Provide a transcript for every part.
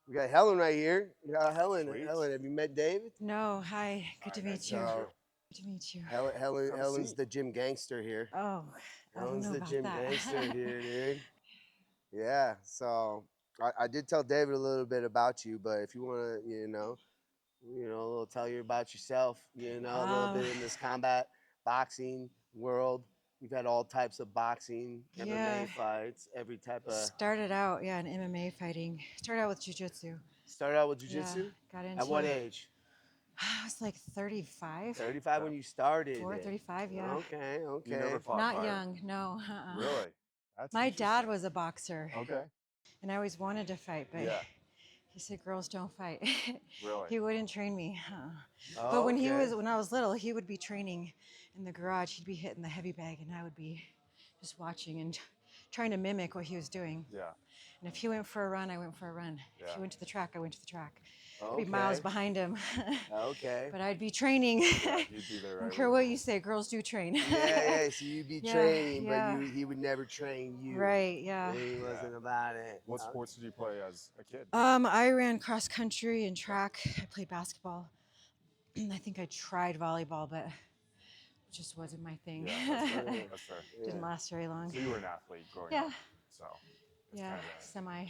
We got Helen right here. We got Helen. Sweet. Helen, have you met David? No, hi. Good to Hi, nice meet to you. meet So you. Good to meet you. Have a Helen's seat. the gym gangster here. Oh, I don't Helen's know the about gym that. gangster here, dude. Yeah. So I did tell David a little bit about you, but if you want to, a little tell you about yourself, a little um, bit in this combat boxing world. You've had all types of boxing, yeah, MMA fights, every type of. started out, in MMA fighting. Started out with jujitsu. Started out with Yeah, jujitsu. got At into what age? I was like 35, 35 Yeah. when you started 4, it. 35, yeah. Okay, You okay. never fought Not prior. young, no. Really? That's My dad interesting. was a boxer, Okay. and I always wanted to fight, but Yeah. he said girls don't fight. Really? He wouldn't train me. But Oh, okay. when I was little, he would be training in the garage. He'd be hitting the heavy bag, and I would be just watching and trying to mimic what he was doing. Yeah. And if he went for a run, I went for a run. If Yeah. he went to the track, I went to the track. I'd be miles Okay. behind him. Okay. But I'd be training. Yeah. He'd be there I don't right care with what you. you say, girls do train. Yeah. So you'd be Yeah, training, but yeah. he would never train you. Right, yeah. He Yeah. wasn't about it. What sports did you play as a kid? I ran cross country and track. I played basketball. I think I tried volleyball, but it just wasn't my thing. Yeah, that's fair. That's fair. Didn't Yeah. last very long. So you were an athlete growing Yeah, up. So it's yeah, kind of semi.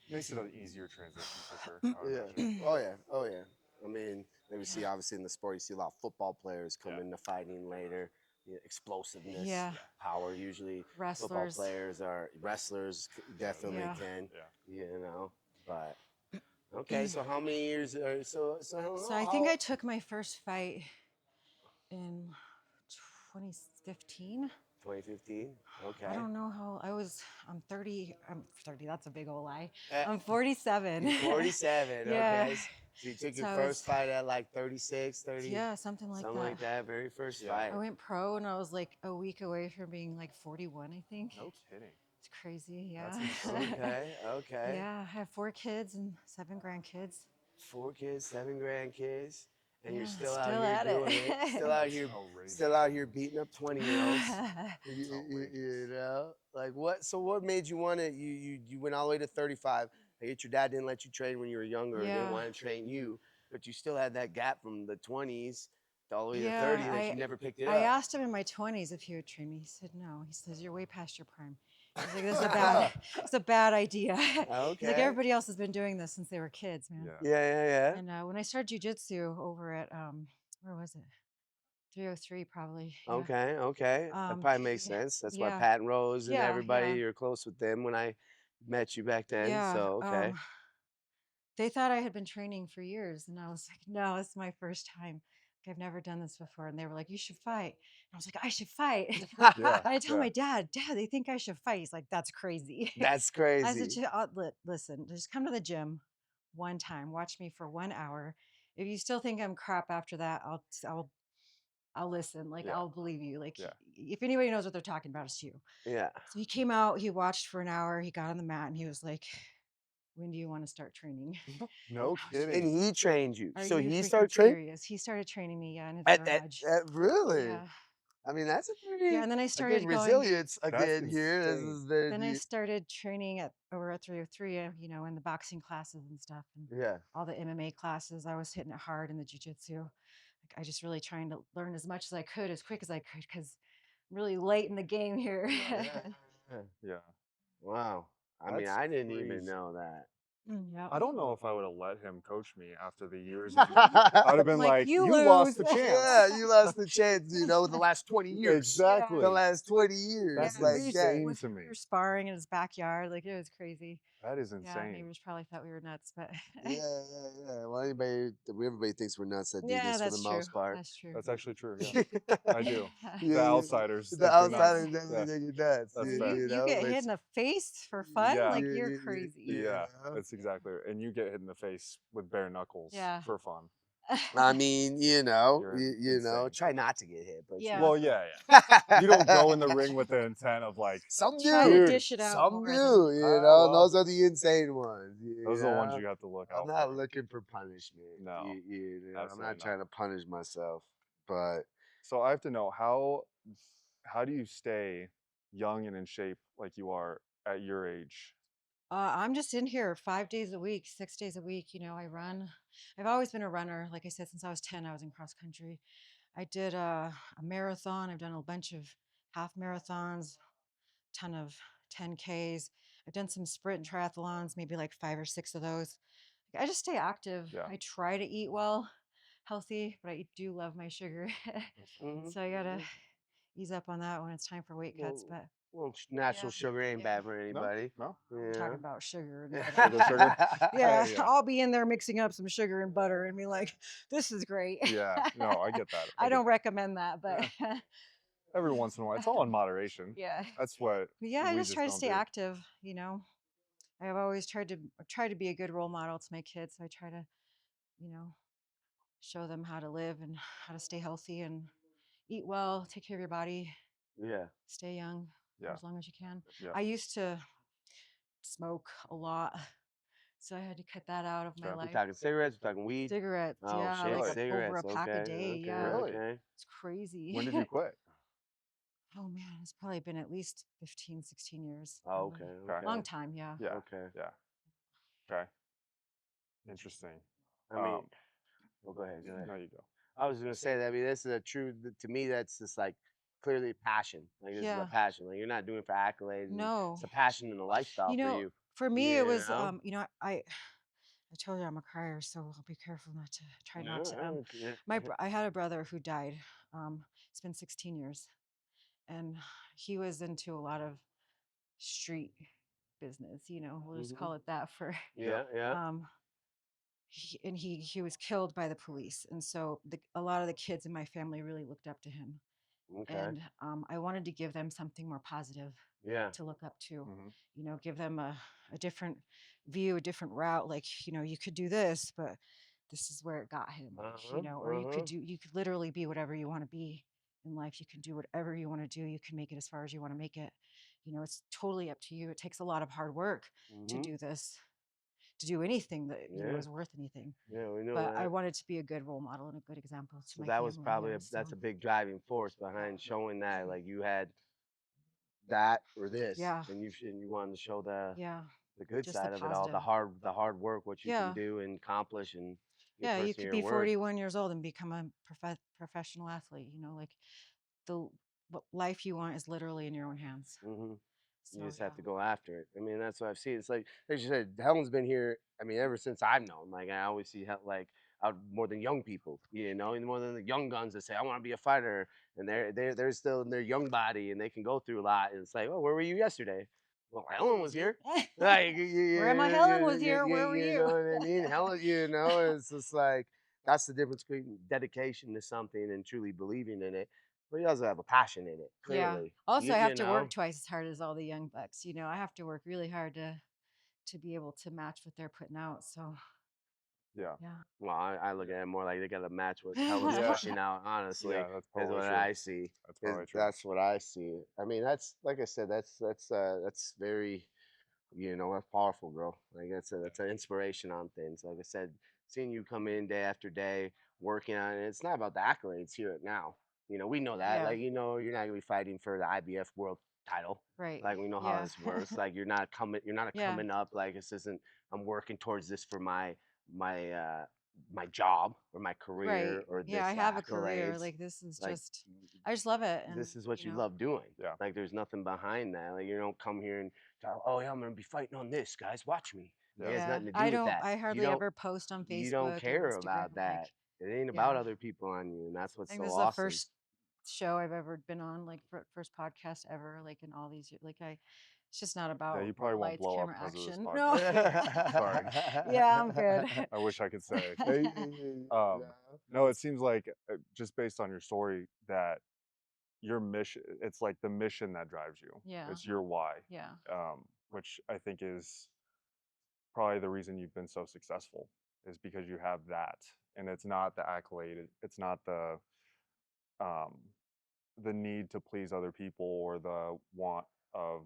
makes it an easier transition for sure. I would Yeah. imagine. Oh yeah. Oh yeah. I mean, maybe see Yeah, obviously in the sport you see a lot of football players come Yeah. into fighting later. Explosiveness, yeah. power. Usually, football Wrestlers. players are wrestlers. Definitely Yeah. can. Yeah. But okay. So how many years? So So I think I took my first fight in 2015. 2015. I Okay. don't know how I was. I'm 30. I'm 30. That's a big old lie. Uh, I'm 47. 47. Yeah. Okay. So you took So your I first was, fight at like 36, 30, yeah, something like something that. like that. Very first Yeah. fight. I went pro and I was like a week away from being like 41, I think. No kidding. It's crazy, yeah. That's insane. Okay. Okay. Yeah, I have 4 kids and 7 grandkids. 4 kids, 7 grandkids, and you're Yeah, still out still here at doing it. Still out it. here, Outrageous. still out here beating up 20-year-olds. It's outrageous. Like what? So what made you want to? You went all the way to 35. I get your dad didn't let you train when you were younger, or didn't Yeah. want to train you, but you still had that gap from the 20s to all the way to Yeah, 30 that you never picked it I up. asked him in my 20s if he would train me. He said no. He says you're way past your prime. He's like, this is a bad, it's a bad idea. He's like, Okay. everybody else has been doing this since they were kids, man. Yeah. Yeah. And when I started jujitsu over at where was it? 303 probably. Yeah. Okay. That Um, probably makes sense. That's why yeah, Pat and Rose and yeah, everybody, yeah, you're close with them when I met you back then. yeah. So okay. They thought I had been training for years, and I was like, no, it's my first time. Like, I've never done this before. And they were like, you should fight. And I was like, I should fight. Yeah. And I tell Yeah. my dad, they think I should fight. He's like, that's crazy. That's I said, crazy. listen, just come to the gym one time, watch me for 1 hour. If you still think I'm crap after that, I'll listen. Like, Yeah. I'll believe you. Like, Yeah. if anybody knows what they're talking about, it's you. Yeah. So he came out, he watched for an hour, he got on the mat, and he was like, when do you want to start training? No I was And kidding. he trained you. Are So you he freaking started training serious? He started training me, in his at garage. really. Yeah. I mean, that's a Yeah, pretty and then I again started going. resilience That's again here. This insane. is very Then I started training at over at 303, in the boxing classes and stuff, and yeah. all the MMA classes. I was hitting it hard in the jujitsu. Like I just really trying to learn as much as I could, as quick as I could, because I'm really late in the game here. Yeah. Yeah. Wow. I mean, That's I didn't even crazy. know that. Yeah. I don't know if I would have let him coach me after the years. I'd Yeah, have been Like like, you you lose. lost the chance. you lost the chance, the last 20 years. Exactly. The last 20 years. That's Like that. insane to me. We were sparring in his backyard. Like it was crazy. That is Yeah, insane. neighbors probably thought we were nuts, but Well, everybody thinks we're nuts that do yeah, this for the that's true. most part. That's true. That's actually true. Yeah, I do. Yeah, The outsiders. the think you're nuts. outsiders Yeah, definitely think you're nuts. that's You, fair. you get hit in the face for fun? Yeah. Like you're crazy. Yeah, know? that's exactly right. And you get hit in the face with bare knuckles Yeah. for fun. I mean, You're insane. try not to get hit, but Yeah. Well, yeah. You don't go in the ring with the intent of like, some Try to do. dish it out Some more do, than- well, those are the insane ones. those are the ones you have to look out I'm not for. looking for punishment. No, I'm absolutely not not. trying to punish myself, but So I have to know how do you stay young and in shape like you are at your age? I'm just in here 5 days a week, 6 days a week. I run. I've always been a runner. Like I said, since I was 10, I was in cross country. I did a marathon. I've done a bunch of half marathons, ton of 10Ks. I've done some sprint and triathlons, maybe like 5 or 6 of those. I just stay active. Yeah. I try to eat well, healthy, but I do love my sugar. Mhm. So I gotta ease up on that when it's time for weight cuts. But Well, natural yeah, sugar ain't yeah. bad for No, anybody. no. We're Yeah. talking about sugar and butter. Sugar. Yeah, Yeah. I'll be in there mixing up some sugar and butter and be like, this is great. Yeah. No, I get that. I get don't that. recommend that, but Every once in a while, it's all in moderation. yeah. That's what But yeah, I we just just try to don't stay do. active. I've always tried to be a good role model to my kids. So I try to, you know, show them how to live and how to stay healthy and eat well, take care of your body, Yeah. stay young for Yeah. as long as you can. Yeah. I used to smoke a lot, so I had to cut that out of my Okay. We life. talking cigarettes? We talking weed? Cigarettes, Oh yeah, shit, like Really? over a cigarettes. pack a Okay, day. okay, Yeah, Really? okay. it's crazy. When did you quit? Oh man, it's probably been at least 15, 16 years. Oh, Probably. okay, Okay. Long okay, time, yeah. Yeah. okay. Yeah. Okay. Interesting. I mean, well, go ahead, go ahead. No, you go. I was gonna say that. I mean, this is a true. To me, that's just like clearly passion. Like this is a Yeah. passion. Like you're not doing it for accolades. No. It's a passion and a lifestyle for you. For me it You was know. I told you I'm a crier, so I'll be careful not to try not to Yeah. I had a brother who died. It's been 16 years, and he was into a lot of street business, we'll just Mhm. call it that for Yep. Yeah. Yeah. um he was killed by the police, and so a lot of the kids in my family really looked up to him, Okay. and I wanted to give them something more positive Yeah. to look up to, Mhm. give them a different view, a different route. Like, you could do this, but this is where it got him. Uh Like, huh. or Uh huh. you could literally be whatever you want to be in life. You can do whatever you want to do. You can make it as far as you want to make it. It's totally up to you. It takes a lot of hard work to Mhm. do this, to do anything that, Yeah. is worth anything. Yeah. We know But I that. wanted to be a good role model and a good example to So my that was family. probably Yeah. that's So, a big driving force behind showing that like you had that or this, yeah. and you wanted to show Yeah. the good Just the side of it all, positive. the hard work, what you can Yeah. do and accomplish, and your Yeah, you person could your be word. 41 years old and become a professional athlete. Like the what life you want is literally in your own hands. Hmm. You So just yeah, have to go after it. I mean, that's what I've seen. It's like you said, Helen's been here. I mean, ever since I've known. Like I always see like out more than young people, and more than the young guns that say I want to be a fighter, and they're still in their young body and they can go through a lot. And it's like, oh, where were you yesterday? Well, Helen was here. Like Grandma Helen was here. Where were you you? know what I mean? Helen, it's just like that's the difference between dedication to something and truly believing in it. But you also have a passion in it, Yeah. clearly. Also, You, I you have to know. work twice as hard as all the young bucks. I have to work really hard to be able to match what they're putting out. So Yeah. yeah. Well, I look at it more like they got to match what Helen's Yeah. pushing out. Honestly, Yeah. That's is probably what true. I see. That's probably true. That's what I see. I mean, that's like I said. That's very that's powerful, bro. Like that's an inspiration on things. Like I said, seeing you come in day after day, working on it. It's not about the accolades here at now. We know that. Yeah. Like you're not gonna be fighting for the IBF world title. Right. Like we know how Yeah. this works. Like you're not coming. You're not Yeah. coming up. Like this isn't. I'm working towards this for my my job or my Right. career or Yeah, this I have a career. accolades. Like this is Like I just love it. And this is what you love doing. Yeah. Like there's nothing behind that. Like you don't come here and tell, oh yeah, I'm gonna be fighting on this, guys. Watch me. Yeah. It has yeah, nothing to do with that. I You hardly don't ever post on you don't Facebook and care Instagram. about Like, that. It ain't yeah. about other people on you, and that's I what's think so this is the awesome. first show I've ever been on, like first podcast ever, like in all these years. Like it's just not Yeah. about You probably won't lights, blow up camera, because of this action. No. podcast. Sorry. Yeah, I'm good. I wish I could say. No. No, it seems like just based on your story that your mission, it's like the mission that drives you. Yeah. It's your why, Yeah. which I think is probably the reason you've been so successful is because you have that. And it's not the accolade, it's not um, the need to please other people or the want of,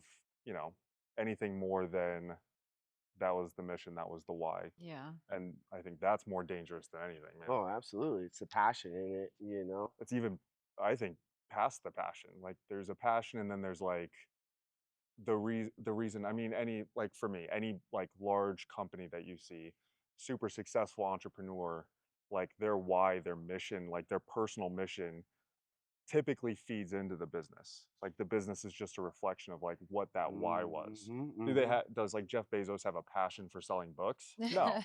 you know, anything more than that was the mission, that was the why. Yeah. And I think that's more dangerous than anything, man. Oh, absolutely. It's the passion in it. It's even, I think, past the passion. Like there's a passion and then there's like the reason, I mean, any, like, for me, any like large company that you see, super successful entrepreneur, like their why, their mission, like their personal mission typically feeds into the business. Like the business is just a reflection of like what that why was. Does like Jeff Bezos have a passion for selling books? No.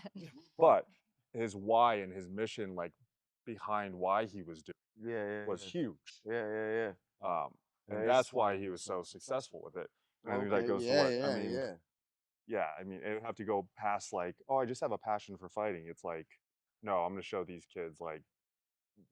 But his why and his mission, like behind why he was doing was huge. Yeah. Um, and That is that's why smart. he was so successful with it. And I think that Okay, goes to yeah, what I yeah, mean. yeah. Yeah, I mean, it would have to go past like, oh, I just have a passion for fighting. It's like, no, I'm going to show these kids like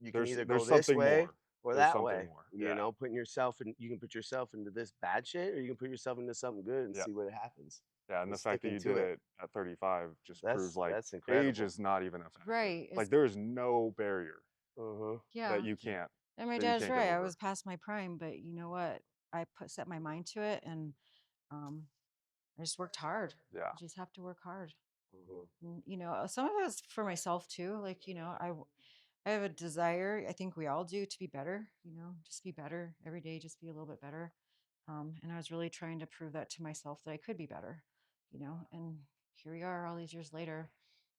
You can either go there's this something way more. or There's that something way. more. You Yeah. know, putting yourself in, you can put yourself into this bad shit, or you can put yourself into something good and Yeah. see what happens. Yeah, and And the fact that sticking you to did it. it at 35 just proves like That's age incredible. is not even a factor. Right. Like there is no barrier Yeah. that you can't And my that you dad's can't get right. I over. was past my prime, but you know what? I set my mind to it, and um, I just worked hard. Yeah. You just have to work hard. And, you know, some of it was for myself too. Like, you know, I have a desire. I think we all do, to be better. You know, just be better every day. Just be a little bit better. And I was really trying to prove that to myself that I could be better. You know, and here we are, all these years later.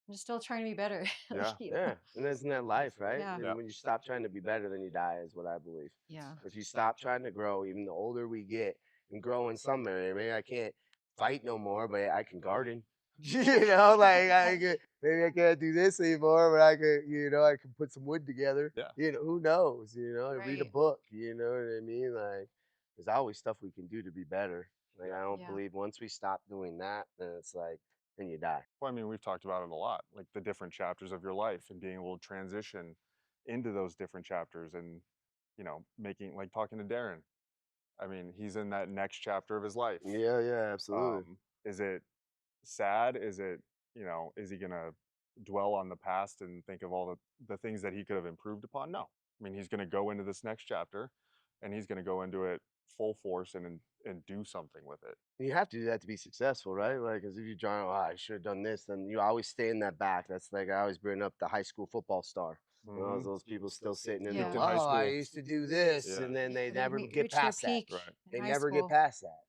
I'm just still trying to be better. Yeah. You know? Yeah, and isn't that life, right? Yeah. And when you stop trying to be better, then you die, is what I believe. Yeah. If you stop trying to grow, even the older we get, and grow in some area, maybe I can't fight no more, but I can garden. You know, like maybe I can't do this anymore, but I could, you know, I can put some wood together. Yeah. You know, who knows? You know, read a Right. book. You know what I mean? Like, there's always stuff we can do to be better. Like, I don't Yeah. believe once we stop doing that, then it's like, then you die. Well, I mean, we've talked about it a lot, like the different chapters of your life and being able to transition into those different chapters and, you know, making like talking to Darren. I mean, he's in that next chapter of his life. Yeah, absolutely. Is it sad? Is it, you know, is he gonna dwell on the past and think of all the things that he could have improved upon? No. I mean, he's gonna go into this next chapter and he's gonna go into it full force and do something with it. You have to do that to be successful, right? Like, because if you're trying, oh, I should have done this, then you always stay in that back. That's like I always bring up the high school football star. You know, those people still sitting in Yeah. the, In high oh, I school. used to do this, Yeah. and then they They never get reach their past that. peak Right. They in high never school. get past that.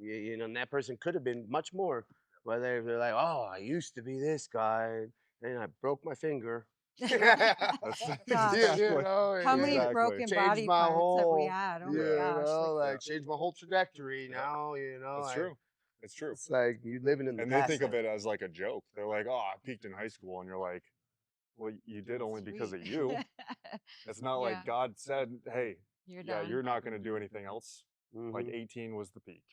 You know, and that person could have been much more. Whether they're like, oh, I used to be this guy, and I broke my finger. That's Gosh. exactly. You know, How and, many Exactly. broken changed body my parts have we whole, had? Oh you my gosh. know, Like, like changed my whole trajectory. Yeah. Now, you know, It's true. It's true. it's like you living in the And past. they think of now. it as like a joke. They're like, "Oh, I peaked in high school," and you're like, "Well, you did only because of sweet. you. It's not Yeah. like God said, hey, You're yeah, done. you're not going to do anything else. Like Mhm. 18 was the peak."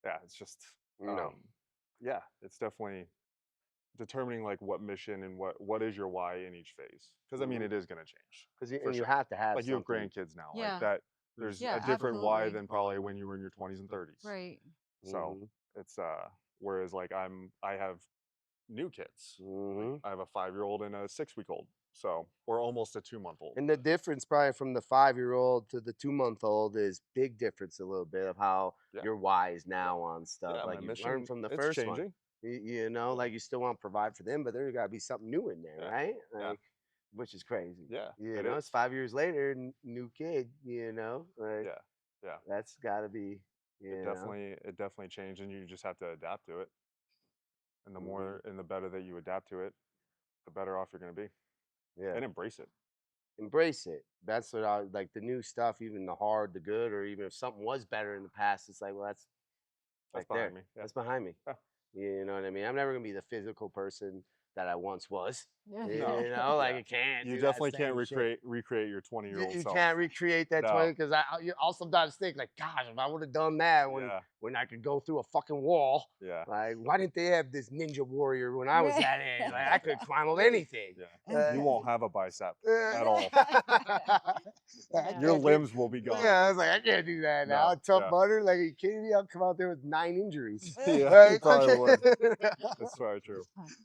Yeah, it's just, No. yeah, it's definitely determining like what mission and what is your why in each phase. Because I mean, it is going to change. Because for and you sure. have to have Like you have something. grandkids now, Yeah. like that. There's Yeah, a different why absolutely. than probably when you were in your 20s and 30s. Right. So it's whereas like I have new kids. Like, I have a 5-year-old and a 6-week-old. So we're almost a 2-month-old. And the difference probably from the 5-year-old to the 2-month-old is big difference a little bit of how Yeah. you're wise now on stuff. Yeah, like my you mission, learned from the it's first one. changing. You know, like you still want to provide for them, but there's got to be something new in there, Yeah. right? Yeah. Like, which is crazy. Yeah, You it know, is. it's 5 years later, new kid. You know, like Yeah, yeah. that's got to be. You It know? definitely changed, and you just have to adapt to it. And the more and the better that you adapt to it, the better off you're going to be. Yeah. And embrace it. Embrace it. That's what I like. The new stuff, even the hard, the good, or even if something was better in the past, it's like, well, that's That's right there. behind me. Yeah. That's behind me. Yeah. You know what I mean? I'm never gonna be the physical person that I once was. Yeah. You No. know, like Yeah. I can't. You do that definitely can't same shit. recreate your 20-year-old You self. can't recreate that No. 20 because I'll sometimes think like, gosh, if I would have done that Yeah. when I could go through a fucking wall, Yeah. like why didn't they have this ninja warrior when I was Right. that age? Like I could climb up anything. Yeah. You won't have a bicep at all. Yeah. Your limbs will be gone. Yeah, I was like, I can't do that now. No, Tough yeah. Mudder, like, are you kidding me? I'll come out there with 9 injuries. Yeah, you Right? probably would. Okay. That's very true.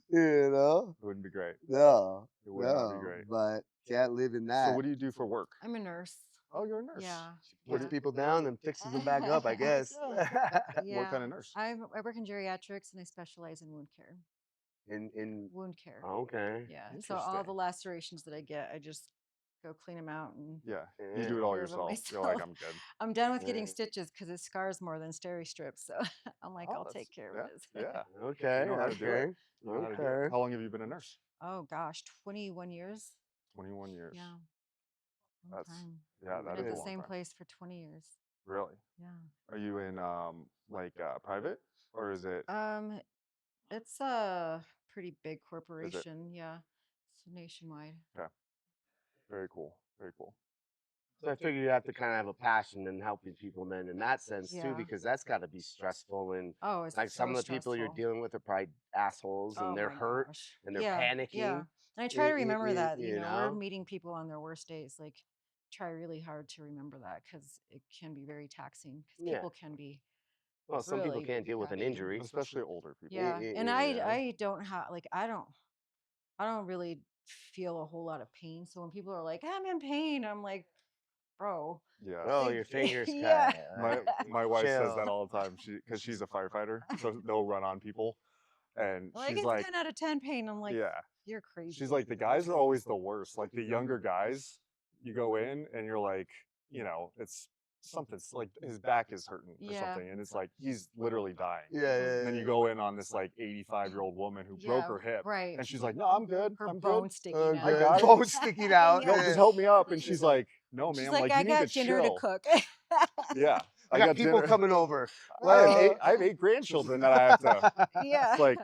You know? It wouldn't be great. No. It would not be great. But can't live in that. So what do you do for work? I'm a nurse. Oh, you're a nurse. Yeah. Puts Yeah. people down and fixes them back up, I guess. Yeah. What kind of nurse? I work in geriatrics and I specialize in wound care. in Wound care. okay. Yeah. So all the Interesting. lacerations that I get, I just go clean them out and Yeah, you Yeah. do it take all care of 'em yourself. You're like, myself. I'm good. I'm done with getting Yeah. stitches because it scars more than steri strips. So I'm like, Oh, I'll that's take care of yeah, this. yeah. Okay. You know how to do it. Okay. You know how to do it. Okay. How long have you been a nurse? Oh gosh, 21 years. 21 years. Yeah, long That's time. yeah, Been that at is a the long same time. place for 20 years. Really? Yeah. Are you in like private or is it It's a pretty big is it corporation. Yeah, it's nationwide. okay? Very cool. Very cool. So I figure you have to kind of have a passion in helping people then in that sense too, Yeah. because that's got to be stressful. And Oh, it's like some so of the people you're stressful. dealing with are probably assholes and Oh they're my hurt gosh. and they're Yeah, yeah. panicking. And I try to remember that, You we're know? meeting people on their worst days. Like, try really hard to remember that because it can be very taxing because Yeah. people can be Well, some people really can't deal with an crappy. injury. Especially older people. Yeah. And You know? I don't have, like, I don't really feel a whole lot of pain. So when people are like, I'm in pain, I'm like, bro, Yeah. Oh, like, your fingers yeah. cut. My wife says that Chill. all the time. Because she's a firefighter, so they'll run on people, and Like, she's it's like, 10 out of 10 pain. I'm like, yeah. you're crazy. She's like, the guys are always the worst. Like the younger guys, you go in and you're like, it's something's like his back is hurting or Yeah. something, and it's like he's literally dying. Yeah, And then you go in on this like 85-year-old woman who broke Yeah, her hip, right. and she's like, no, I'm good. Her I'm good. bone sticking I out. got it. Bone sticking out. No, just help me up. And she's like, no, She's ma'am, like, like I you need to got dinner to chill. cook. Yeah, I I got got people dinner. coming over. I have eight grandchildren that I have to. Yeah. It's like,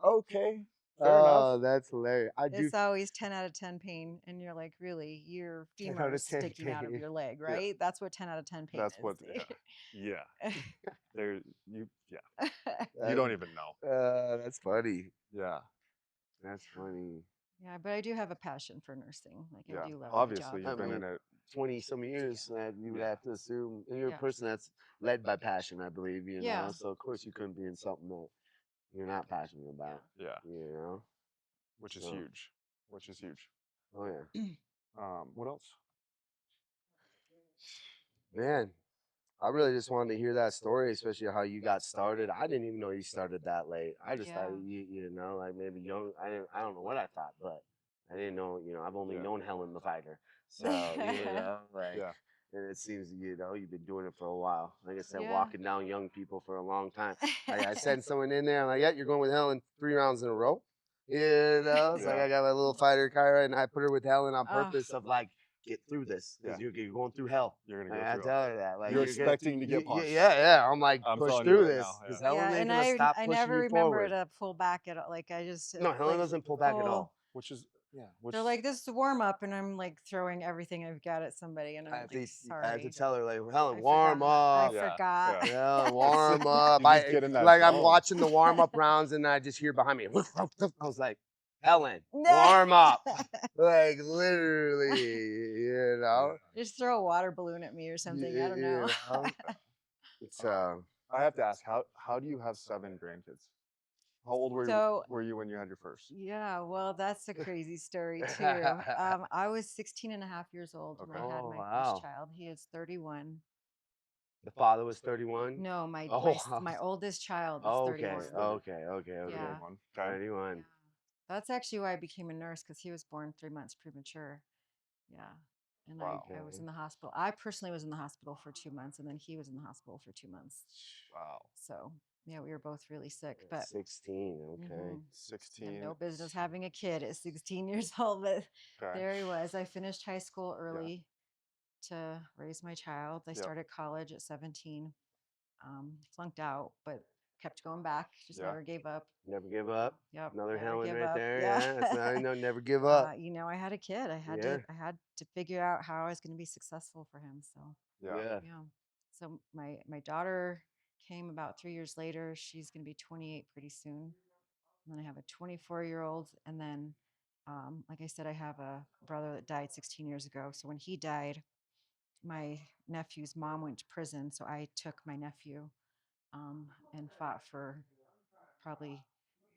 okay, fair enough. Oh, that's hilarious. I do It's always 10 out of 10 pain. And you're like, really? Your 10 femur out of is 10 sticking out of pain. your leg, Yeah. right? That's what 10 out of 10 pain That's is. what. Yeah. There, yeah. You That- don't even know. That's funny. Yeah. That's funny. Yeah, but I do have a passion for nursing. Like, I Yeah. do love my Obviously, job. you've I been mean, in it. 20 some years, you would Yeah. have to assume. And you're a Yeah. person that's led by passion, I believe, Yeah. So, of course, you couldn't be in something that you're not passionate about, Yeah. Which is So, huge. Which is huge. oh, yeah. What else? Man, I really just wanted to hear that story, especially how you got started. I didn't even know you started that late. I just thought Yeah. like maybe young. I don't know what I thought, but I didn't know. I've only Yeah. known Helen the fighter, so like, Yeah. and it seems you've been doing it for a while. Like I said, Yeah. walking down young people for a long time. I send someone in there. I'm like, yeah, you're going with Helen 3 rounds in a row. It's like Yeah. I got my little fighter, Kyra, and I put her with Helen on Oh. purpose of like get through this because Yeah. you're going through hell. You're Like, gonna I go through. tell her that. Like You're gonna- expecting to get y- punched. Yeah. I'm like, I'm push telling you through right this now, because yeah. Helen Yeah, ain't and gonna stop I pushing never you remember forward. to pull back at all. Like, I just No, Helen like, doesn't pull back at all. Which is Which They're like, this is a warm up, and I'm like throwing everything I've got at somebody, and I'm I have like, to sorry. tell her like, Helen, I warm forgot. up. I Yeah, forgot. yeah. Yeah, warm up. You just get in that like I'm zone. watching the warm up rounds and I just hear behind me. I was like, Helen, No. warm up. Like literally, Just throw a water balloon at me or something. I don't know. It's I have to ask, how do you have 7 grandkids? How old So- were you when you had your first? Yeah, well, that's a crazy story too. I was 16 and a half years old when I had Oh, my wow. first child. He is 31. The father was 31. No, my Oh, my oldest child is Oh, 31. okay. Yeah. 31. Yeah. That's actually why I became a nurse because he was born 3 months premature. Yeah. And Wow. I was in the hospital. I personally was in the hospital for 2 months, and then he was in the hospital for 2 months. Wow. So yeah, we were both really sick. But 16. Okay. Mhm. I 16. had no business having a kid at 16 years old, but Okay. there he was. I finished high school early to raise my child. I started college at 17. Flunked out, but kept going back. Just Yeah. never gave up. Never give up. Yep. Another never Helen give right up. there. Yeah. Yeah. That's how I know. Never give up. I had a kid. I had to figure out how I was going to be successful for him. So Yeah. yeah. So my daughter came about 3 years later. She's going to be 28 pretty soon. And then I have a 24-year-old, and then like I said, I have a brother that died 16 years ago. So when he died, my nephew's mom went to prison, so I took my nephew and fought for probably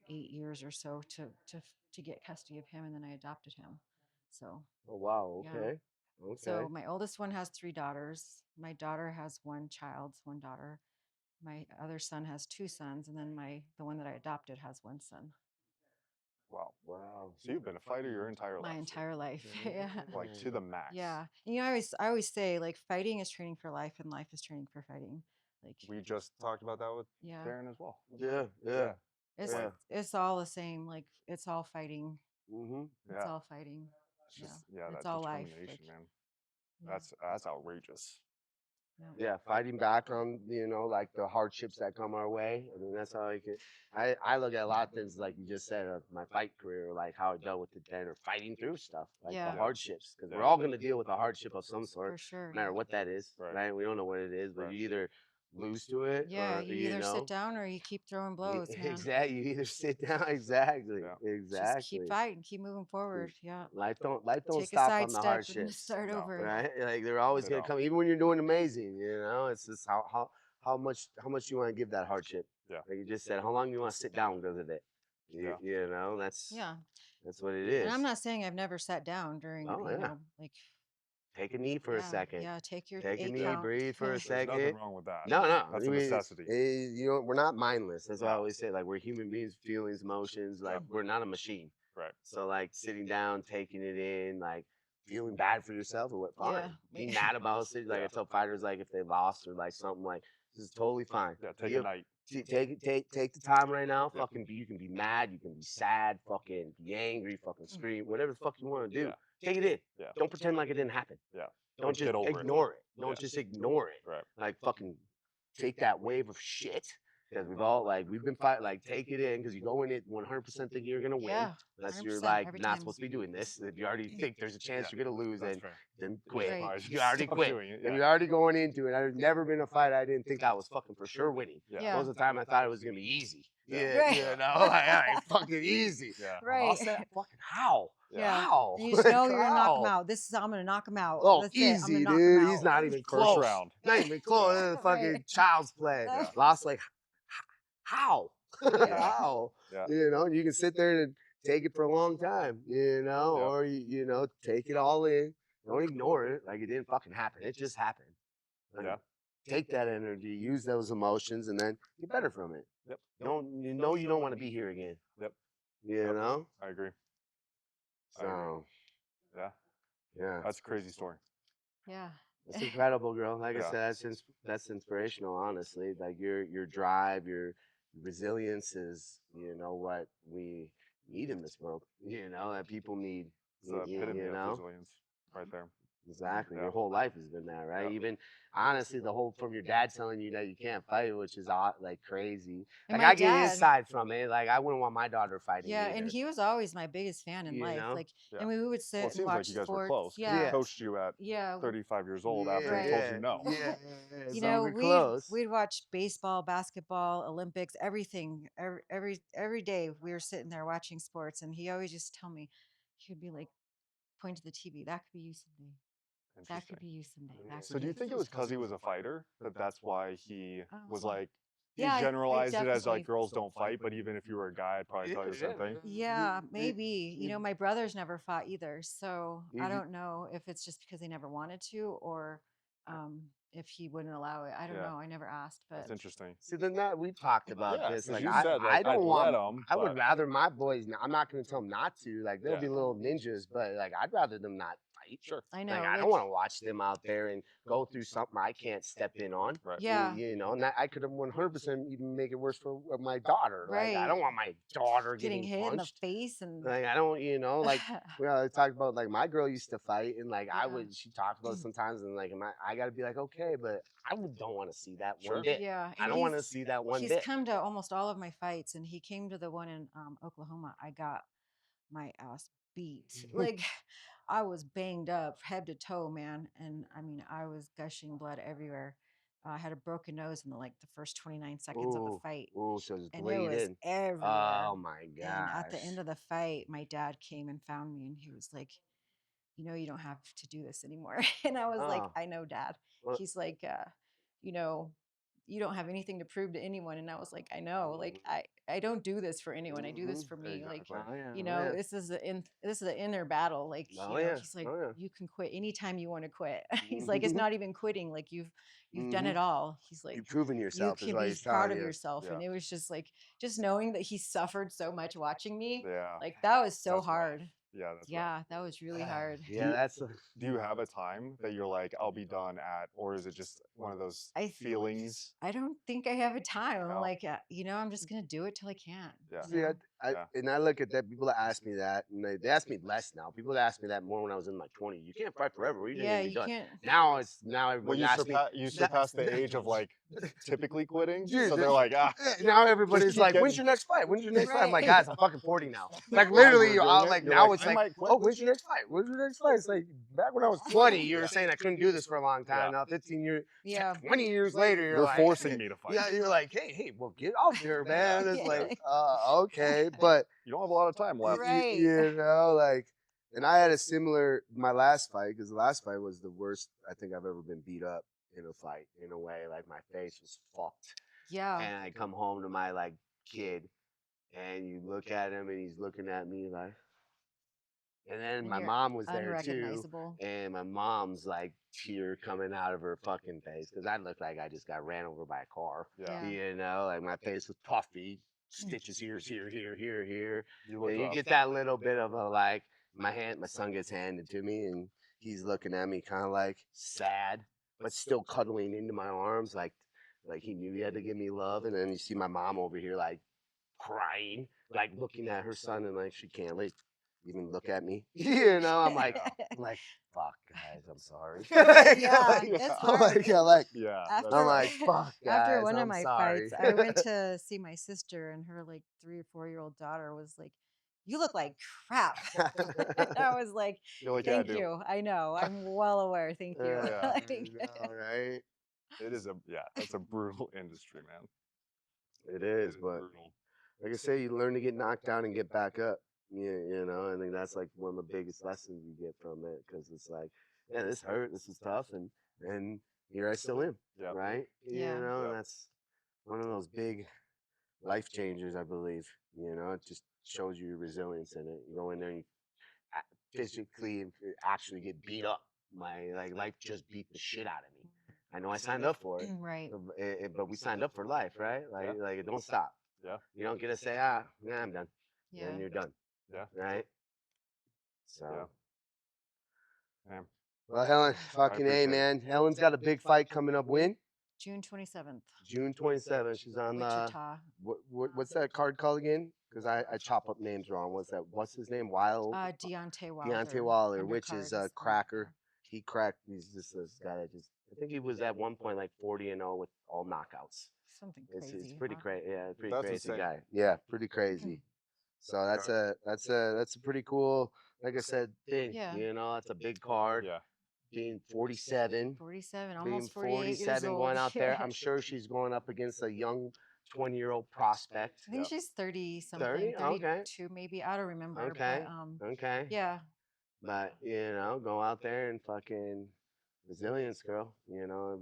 8 years or so to get custody of him, and then I adopted him. So Oh wow. yeah. Okay. Okay. So my oldest one has 3 daughters. My daughter has one daughter. My other son has 2 sons, and then the one that I adopted has 1 son. Wow. Wow. Wow. So you've been a fighter your entire My life, entire life. Yeah. like to the max. Yeah. And, I always say like fighting is training for life and life is training for fighting. Like, We just talked about that with yeah. Darren as well. Yeah, yeah, It's yeah. it's all the same. Like it's all fighting. Mm-hmm. It's Yeah, all fighting. it's Yeah. just It's that all life. determination, Like, man. yeah. That's outrageous. Yeah, fighting back on like the hardships that come our way. I mean, that's how I can. I look at a lot of things like you just said of my fight career, like how I dealt with it then, or fighting through stuff like the Yeah. hardships, because we're Yeah. all going to deal with a hardship of some sort, For sure. no matter what that is, Right. right? We don't know what it is, but Right. you either lose to it Yeah, or you either sit down or you keep throwing blows, man. exactly. You either sit down, exactly, Yeah. Just keep exactly. fighting, keep moving forward. Yeah. Life don't Take a stop on the sidestep and hardships. start No. over. Right? Like they're always They gonna don't. come, even when you're doing amazing. It's just how much you want to give that hardship. Yeah. Like you just said, how long you want to sit down because of it. Yeah. That's Yeah. what it is. And I'm not saying I've never sat down during, Oh yeah. like, Take a knee for a yeah, second. yeah, take your Take a 8 knee, count. breathe for a There's nothing second. wrong with that. No, no. That's a necessity. We're not mindless. That's what I No. always say. Like we're human beings, feelings, emotions. Like Yep. we're not a machine. Right. So like sitting down, taking it in, like feeling bad for yourself or what, fine. Yeah. Being mad about it. Like Yeah. I tell fighters, like if they lost or like something, like this is totally fine. Yeah. Take a night. Take the time right now. Yeah. You can be mad, you can be sad, fucking be angry, fucking scream, whatever the fuck you want to do. Yeah. Take it in. Yeah. Don't pretend like it didn't happen. Yeah. Don't just get over ignore it. Don't Yeah. just ignore it. Right. Like fucking take that wave of shit. Because we've been fighting, like take it in because you go in it 100% thinking you're gonna win. Yeah. Unless you're 100% like every not time. supposed to be doing this. If you already think there's a chance Yeah, you're gonna lose, That's and fair. then quit. Right. You already Stop quit. doing it, If yeah. you're already going into it, I've never been a fight I didn't think I was fucking for sure winning. Yeah. Yeah. Most of the time I thought it was gonna be easy. Yeah. Right. Like fucking easy. Yeah. Right. Lost that fucking how? Yeah. How? And you just know you're gonna knock him How? out. I'm gonna knock him out. Oh, That's it. I'm gonna easy, knock him dude. out. He's not even First close. round. Not even close. This is fucking Right. child's play. Yeah. Lost like how? Yeah. How? Yeah. You can sit there and take it for a long time, or take it all in. Don't ignore it like it didn't fucking happen. It just happened. Like, Yeah. take that energy, use those emotions, and then get better from it. Yep. You don't want to be here again. Yep. You Yep. know? I agree. So Yeah. yeah. That's a crazy story. Yeah. It's incredible, girl. Like I Yeah. said, that's inspirational, honestly. Like your drive, your resilience is, what we need in this world. That people need. It's the epitome You of know? resilience right there. Exactly. Yeah. Your whole life has been that, right? Yeah. Even honestly, the whole from your dad telling you that you can't fight, which is like crazy. And Like my I get his dad- side from it. Like I wouldn't want my daughter fighting. Yeah, either. and he was always my biggest fan in You life. know? Like, Yeah. and we would sit Well, it and seems watch like you guys were sports. close. 'cause Yeah, He coached you at yeah. 35 years old after Right. he told you no. Yeah. You So know, we're close. we'd watch baseball, basketball, Olympics, everything. Every day we were sitting there watching sports, and he always just tell me, he would be like, point to the TV. That could be you someday. That could Interesting. be you someday. That So could do you be think it was because he was a fighter that's why he was like, he Yeah, I generalized it as definitely- like girls don't fight, but even if you were a guy, I'd probably tell you the same thing. Yeah, maybe. My brothers never fought either, so I You- don't know if it's just because they never wanted to, or if he wouldn't allow it. I don't Yeah. know. I never asked, but That's interesting. See, then that we talked about Yeah, this. 'cause Like you I, said, I like, don't I'd want. let 'em, I would but- rather my boys. I'm not going to tell them not to. Like they'll Yeah. be little ninjas, but like I'd rather them not fight. Sure. I know. Like I don't want to watch them out there and go through something I can't step in on. Right. Yeah. And that I could have 100% even make it worse for my daughter. Like I Right. don't want my daughter getting hit punched. in the face and Like I don't, like I talked about like my girl used to fight and like Yeah. she talked about it sometimes and like I got to be like okay, but I don't want to see that Sure. one bit. yeah. I and don't want to he's- see that one He's bit. come to almost all of my fights, and he came to the one in Oklahoma. I got my ass beat. Like I was banged up head to toe, man, and I mean I was gushing blood everywhere. I had a broken nose in the first 29 seconds of the fight, Ooh, so it's and it was bleeding. everywhere. Oh my gosh. And at the end of the fight, my dad came and found me, and he was like, you don't have to do this anymore. And I was like, Oh. I know, Dad. Well- He's like, you don't have anything to prove to anyone. And I was like, I know. Like I don't do this for anyone. I do this Mhm. for me. Like, Exactly. Oh yeah, you oh know, yeah, this is an inner battle. Like, oh yeah, he's like, oh yeah. you can quit anytime you want to quit. He's like, it's Mhm. not even quitting. Like, you've done Mhm. it all. He's like, You've proven you yourself, is can what be he's proud telling of you. yourself. Yeah. And it was just like, just knowing that he suffered so much watching me, Yeah. like that was so That's rough. hard. Yeah, that's rough. Yeah, that was really hard. Yeah, that's. Do you have a time that you're like, I'll be done at, or is it just one of those I feelings? I don't think I have a time. I'm No. like, I'm just gonna do it till I can. Yeah. You See, know? Yeah. and I look at that. People that ask me that, and they ask me less now. People that ask me that more when I was in my 20s. You can't fight forever. What are you Yeah, gonna be you done? can't. Now Well, everyone's you asking me. surpass the age of like typically quitting, Dude, so they're like, now everybody's keep like, "When's getting- your next fight? When's your next fight?" I'm like, Right. "Guys, I'm fucking 40 now." Like while you literally, were doing it, like you're now like, it's I like, might quit. "Oh, when's your next fight? When's your next fight?" It's like back when I was 20, you were Yeah. saying I couldn't do this for a long time. Yeah. Now 15 years, Yeah. 20 years later, you're You're like, forcing me to fight. yeah, you're like, hey, well, get out there, man. It's Yeah. like, okay, but You don't have a lot of time left. Right. like, and I had a similar my last fight because the last fight was the worst I think I've ever been beat up in a fight in a way. Like my face was fucked, Yeah. and I come home to my like kid, and you look at him, and he's looking at me like. And then And my you're mom was there too, unrecognizable. and my mom's like tear coming out of her fucking face because I looked like I just got ran over by a car. Yeah. You know, like my face was puffy, stitches here, here. You look And you rough. get that little bit of a like, my son gets handed to me, and he's looking at me kind of like sad, but still cuddling into my arms, like he knew he had to give me love. And then you see my mom over here like crying, like looking at her son, and like she can't like even look at me. You know, I'm like, Yeah. fuck, guys, I'm sorry. Yeah, it's I'm hard. like, yeah, like, Yeah. After I'm like, fuck, after guys, one of I'm my sorry. fights, I went to see my sister, and her like 3 or 4 year old daughter was like, "You look like crap." And I was like, You're like, yeah, I "Thank do. you. I know. I'm well aware. Thank you." Yeah. All right. It is that's a brutal industry, man. It It is, is but brutal. like I say, you learn to get knocked down and get back up. You know, I think that's like one of the biggest lessons you get from it because it's like, yeah, this hurt, this is tough, and here I still am, Yeah. right? Yeah. You know, and Yeah. that's one of those big life changers, I believe. You know, it just shows you your resilience in it. You go in there and you physically actually get beat up. My like life just beat the shit out of me. I know I signed up for it, Right. but we signed up for life, right? Yeah. Like it don't stop. Yeah. You don't get to say, yeah, I'm done. Yeah. And you're done, Yeah. right? Yeah. So, Man, well, Helen, fucking A, appreciate it. man. Helen's got a big fight coming up. When? June 27th, June 27th. She's on Wichita. what's that card called again? Because I chop up names wrong. What's his name? Deontay Wilder. Deontay Wilder, which is undercard a cracker. He cracked. He's just this guy that just. I think he was at one point like 40-0 with all knockouts. Something It's crazy. pretty huh? crazy. Yeah, pretty That's crazy insane. guy. Yeah, pretty crazy. So that's a pretty cool, like I said, thing. Yeah. You know, that's a big card. Yeah. Being 47, 47, being almost 48 years 47, old. going out there. Yeah. I'm sure she's going up against a young 20-year-old prospect. I think Yeah. she's 30 something, 30? Okay. 32 maybe. I don't remember. Okay. But Okay. yeah. But you know, go out there and fucking resilience, girl. You know,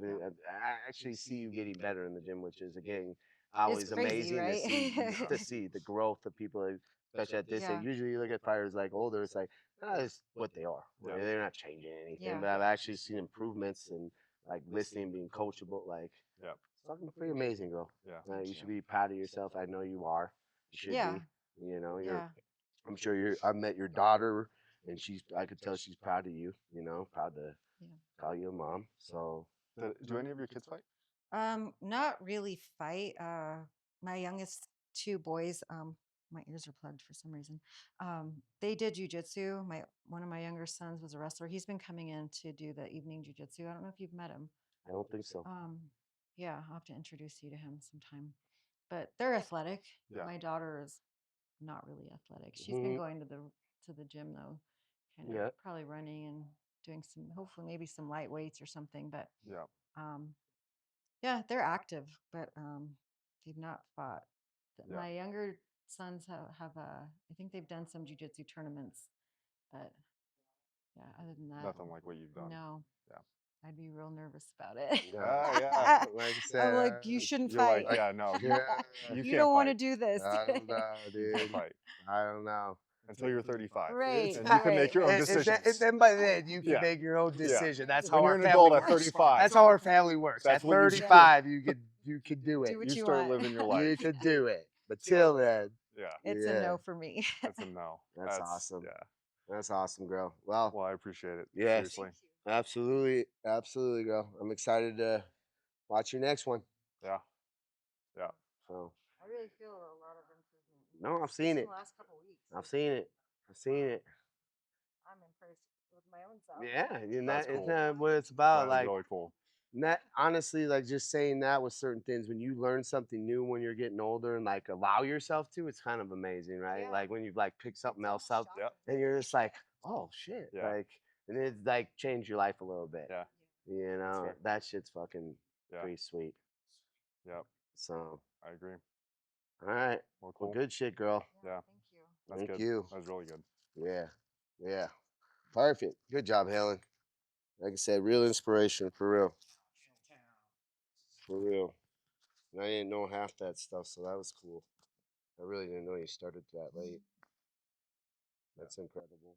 I actually see you getting better in the gym, which is again always crazy, amazing right? to see the growth of people, especially at this Yeah. age. Usually, you look at fighters like older, it's like it's what they are. Yeah. They're not changing anything. Yeah. But I've actually seen improvements and like listening, being coachable. Like, Yeah. it's fucking pretty amazing, girl. Yeah. You should be proud of yourself. I know you are. You should Yeah. be. You know, Yeah. I'm sure I met your daughter, and I could tell she's proud of you. You know, proud to call you a mom. So Do any of your kids fight? Not really fight. My youngest two boys, my ears are plugged for some reason. They did jujitsu. One of my younger sons was a wrestler. He's been coming in to do the evening jujitsu. I don't know if you've met him. I don't think so. Yeah, I'll have to introduce you to him sometime. But they're athletic. Yeah. My daughter is not really athletic. She's Mhm. been going to the gym though, kind of Yeah. probably running and doing hopefully maybe some light weights or something. But Yeah. yeah, they're active, but they've not fought. Yeah. My younger sons have I think they've done some jujitsu tournaments, but yeah, other than that, Nothing like what you've done. no. Yeah. I'd be real nervous about it. Yeah. Like I I'm said, like, you shouldn't You're like, fight. yeah, no, yeah, you You can't don't want to fight. do this. I don't know, You can't dude. fight I don't know. until you're 35, Right, and you can right. make your own And decisions. then by then you can Yeah. make your own Yeah. decision. That's When how you're our an family adult at works. 35, That's how our family works. That's At when you 35, you could do it. Do what you you start want. living your You life. could do it. But till then, Yeah, It's a yeah, no for me. that's a no. that's awesome. Yeah. That's awesome, girl. Well, Well, I appreciate it. yes, Seriously. absolutely, absolutely, girl. I'm excited to watch your next one. Yeah. Yeah. So, I really feel a lot of improvement. no, I've seen In it. the last couple weeks. I've seen it. I've seen it. I'm impressed with my own self. Yeah, and That's isn't cool. that what it's about? That is Like, really cool. that honestly, like just saying that with certain things, when you learn something new when you're getting older and like allow yourself to, it's kind of amazing, right? Yeah. Like when you like pick something else up Yep. and you're just like, oh shit, Yeah. like, and it's like changed your life a little bit. Yeah. You know, fair. that shit's fucking Yeah. pretty sweet. Yep. So, I agree. all right, Well, well, cool. good shit, girl. Yeah. Thank you. That's Thank good. you. That was really good. Yeah, yeah, perfect. Good job, Helen. Like I said, real inspiration for real, for real. And I didn't know half that stuff, so that was cool. I really didn't know you started that late. That's incredible.